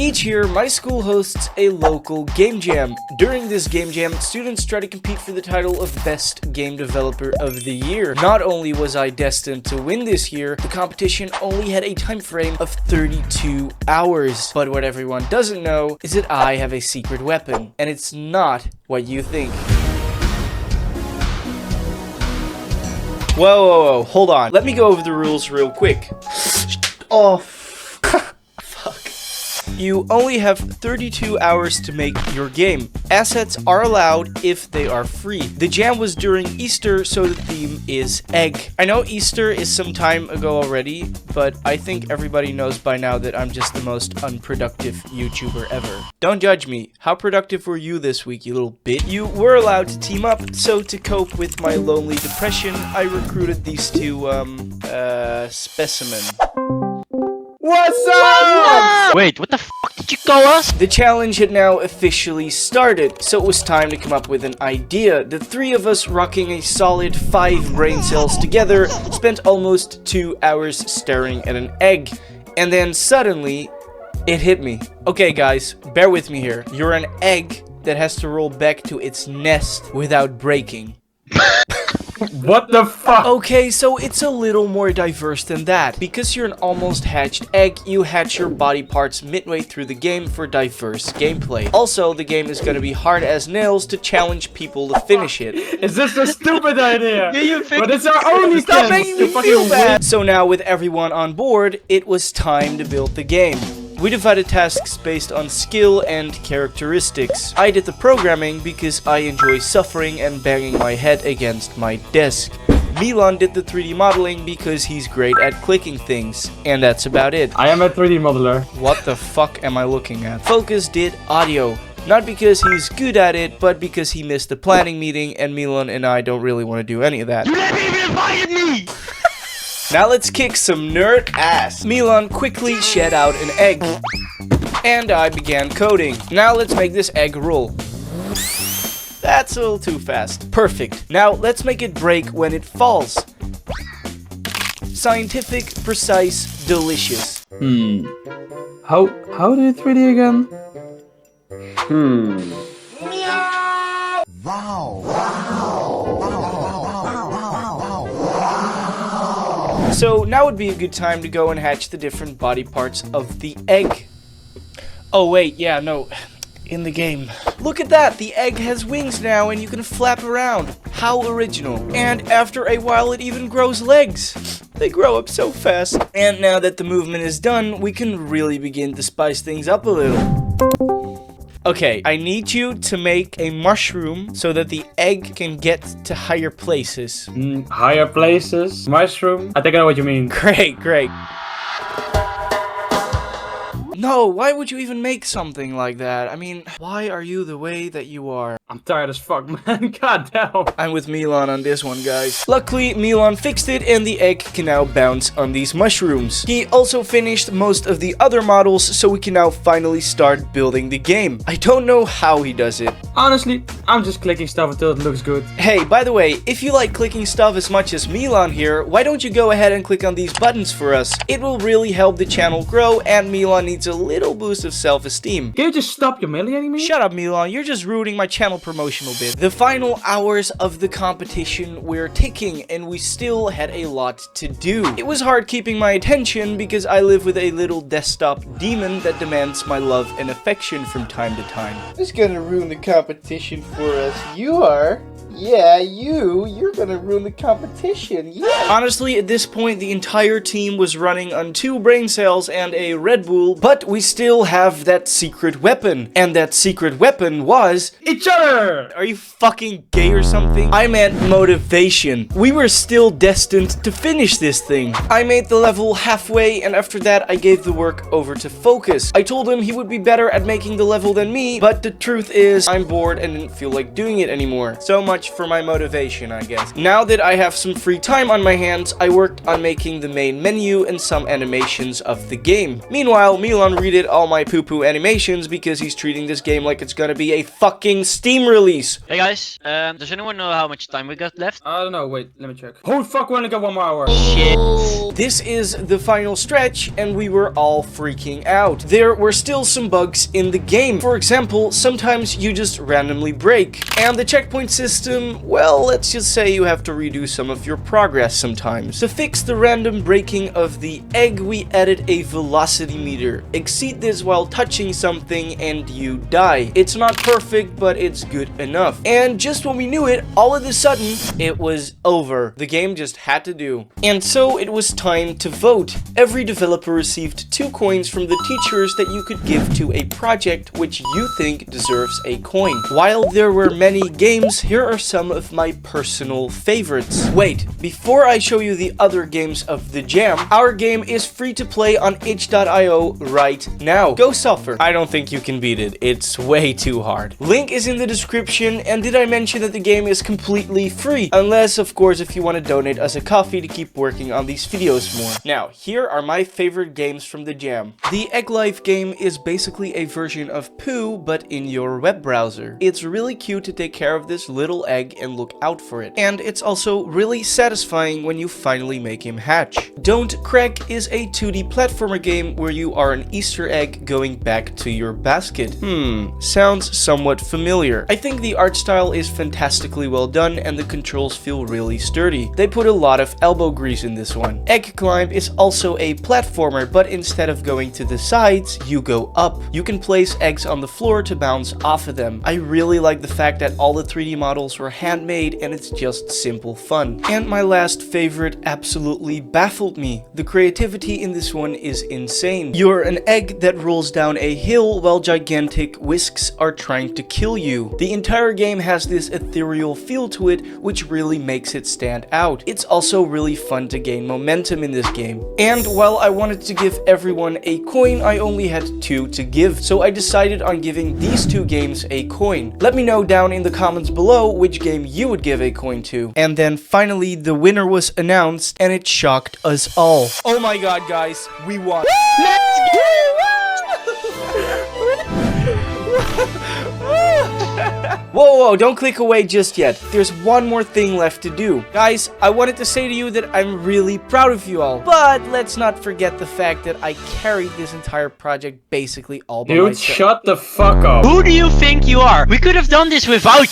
Each year, my school hosts a local game jam. During this game jam, students try to compete for the title of Best Game Developer of the Year. Not only was I destined to win this year, the competition only had a time frame of 32 hours. But what everyone doesn't know is that I have a secret weapon, and it's not what you think. Whoa, hold on. Let me go over the rules real quick. Oh, fuck. You only have 32 hours to make your game. Assets are allowed if they are free. The jam was during Easter, so the theme is egg. I know Easter is some time ago already, but I think everybody knows by now that I'm just the most unproductive YouTuber ever. Don't judge me. How productive were you this week, you little bit? You were allowed to team up, so to cope with my lonely depression, I recruited these two, specimen. What's up? Wait, what the fuck did you call us? The challenge had now officially started, so it was time to come up with an idea. The three of us, rocking a solid 5 brain cells together, spent almost 2 hours staring at an egg. And then suddenly, it hit me. Okay guys, bear with me here. You're an egg that has to roll back to its nest without breaking. What the fuck? Okay, so it's a little more diverse than that. Because you're an almost hatched egg, you hatch your body parts midway through the game for diverse gameplay. Also, the game is gonna be hard as nails to challenge people to finish it. Is this a stupid idea? Yeah, you But it's our only Stop chance making to me fucking feel bad! win. So now with everyone on board, it was time to build the game. We divided tasks based on skill and characteristics. I did the programming because I enjoy suffering and banging my head against my desk. Milan did the 3D modeling because he's great at clicking things. And that's about it. I am a 3D modeler. What the fuck am I looking at? Focus did audio. Not because he's good at it, but because he missed the planning meeting and Milan and I don't really want to do any of that. You never even invited me! Now let's kick some nerd ass. Milan quickly shed out an egg. And I began coding. Now let's make this egg roll. That's a little too fast. Perfect. Now let's make it break when it falls. Scientific, precise, delicious. How do you 3D again? So now would be a good time to go and hatch the different body parts of the egg. Oh wait, yeah, no, in the game. Look at that, the egg has wings now and you can flap around. How original. And after a while it even grows legs. They grow up so fast. And now that the movement is done, we can really begin to spice things up a little. Okay, I need you to make a mushroom so that the egg can get to higher places. Higher places. Mushroom. I think I know what you mean. Great. No, why would you even make something like that? I mean, why are you the way that you are? I'm tired as fuck, man. God damn. I'm with Milan on this one, guys. Luckily, Milan fixed it and the egg can now bounce on these mushrooms. He also finished most of the other models, so we can now finally start building the game. I don't know how he does it. Honestly, I'm just clicking stuff until it looks good. Hey, by the way, if you like clicking stuff as much as Milan here, why don't you go ahead and click on these buttons for us? It will really help the channel grow and Milan needs a little boost of self-esteem. Can you just stop humiliating me? Shut up, Milan, you're just ruining my channel promotional bit. The final hours of the competition were ticking and we still had a lot to do. It was hard keeping my attention because I live with a little desktop demon that demands my love and affection from time to time. Who's gonna ruin the competition for us? You are. Yeah, you're gonna ruin the competition, yeah. Honestly, at this point, the entire team was running on 2 brain cells and a Red Bull, but we still have that secret weapon. And that secret weapon was... each other! Are you fucking gay or something? I meant motivation. We were still destined to finish this thing. I made the level halfway, and after that, I gave the work over to Focus. I told him he would be better at making the level than me, but the truth is, I'm bored and didn't feel like doing it anymore. So much much for my motivation, I guess. Now that I have some free time on my hands, I worked on making the main menu and some animations of the game. Meanwhile, Milan redid all my poo-poo animations because he's treating this game like it's gonna be a fucking Steam release. Hey guys, does anyone know how much time we got left? I don't know, wait, let me check. Holy fuck, we only got 1 more hour. Shit. This is the final stretch, and we were all freaking out. There were still some bugs in the game. For example, sometimes you just randomly break. And the checkpoint system, well, let's just say you have to redo some of your progress sometimes. To fix the random breaking of the egg, we added a velocity meter. Exceed this while touching something and you die. It's not perfect, but it's good enough. And just when we knew it, all of a sudden, it was over. The game just had to do. And so it was time to vote. Every developer received 2 coins from the teachers that you could give to a project which you think deserves a coin. While there were many games, here are some of my personal favorites. Wait, before I show you the other games of the jam, our game is free to play on itch.io right now. Go suffer. I don't think you can beat it. It's way too hard. Link is in the description, and did I mention that the game is completely free? Unless, of course, if you want to donate us a coffee to keep working on these videos more. Now, here are my favorite games from the jam. The Egg Life game is basically a version of Poo, but in your web browser. It's really cute to take care of this little egg and look out for it. And it's also really satisfying when you finally make him hatch. Don't Crack is a 2D platformer game where you are an Easter egg going back to your basket. Sounds somewhat familiar. I think the art style is fantastically well done and the controls feel really sturdy. They put a lot of elbow grease in this one. Egg Climb is also a platformer, but instead of going to the sides, you go up. You can place eggs on the floor to bounce off of them. I really like the fact that all the 3D models were handmade and it's just simple fun. And my last favorite absolutely baffled me. The creativity in this one is insane. You're an egg that rolls down a hill while gigantic whisks are trying to kill you. The entire game has this ethereal feel to it, which really makes it stand out. It's also really fun to gain momentum in this game. And while I wanted to give everyone a coin, I only had 2 to give. So I decided on giving these 2 games a coin. Let me know down in the comments below which game you would give a coin to. And then finally the winner was announced and it shocked us all. Oh my god, guys, we won. Let's go! Whoa, don't click away just yet. There's one more thing left to do. Guys, I wanted to say to you that I'm really proud of you all. But let's not forget the fact that I carried this entire project basically all by myself. Dude, shut the fuck up. Who do you think you are? We could have done this without you.